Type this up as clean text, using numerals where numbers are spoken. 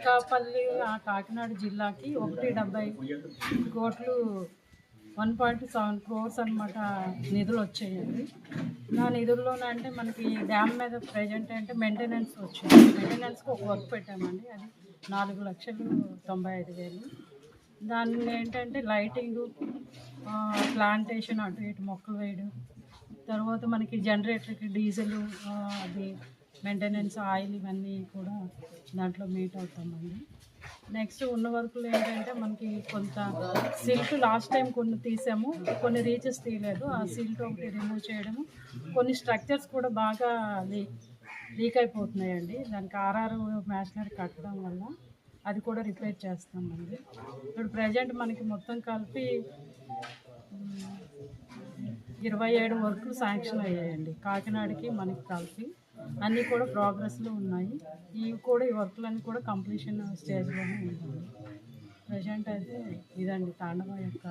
అనకాపల్లి కాకినాడ జిల్లాకి 170 కోట్లు 1.7 crores అనమాట నిధులు వచ్చాయండి. నా నిధుల్లోనే అంటే మనకి డ్యామ్ మీద ప్రజెంట్ అంటే మెయింటెనెన్స్ వచ్చింది. మెయింటెనెన్స్కి ఒక వర్క్ పెట్టామండి, అది 4,95,000. దాన్ని ఏంటంటే లైటింగు, ప్లాంటేషన్, అటు ఇటు మొక్కలు వేయడం, తర్వాత మనకి జనరేటర్కి డీజిల్, అది మెయింటెనెన్స్, ఆయిల్, ఇవన్నీ కూడా దాంట్లో మీట్ అవుతామండి. నెక్స్ట్ ఉన్న వర్కులు ఏంటంటే మనకి కొంత సిల్ట్ లాస్ట్ టైం కొన్ని తీసాము, కొన్ని రీచెస్ తీయలేదు. ఆ సిల్ట్ ఒకటి రిమూవ్ చేయడము, కొన్ని స్ట్రక్చర్స్ కూడా బాగా లీక్ అయిపోతున్నాయండి. దానికి ఆర్ఆర్ మ్యాషనరీ కట్టడం వల్ల అది కూడా రిపేర్ చేస్తామండి. ఇప్పుడు ప్రజెంట్ మనకి మొత్తం కలిపి 27 వర్కులు శాంక్షన్ అయ్యాయండి కాకినాడకి మనకి కలిపి. అన్నీ కూడా ప్రోగ్రెస్లో ఉన్నాయి. ఈ వర్కులన్నీ కూడా కంప్లీషన్ స్టేజ్లోనే ఉన్నాయి. ప్రజెంట్ అయితే ఇదండి తాండవ యొక్క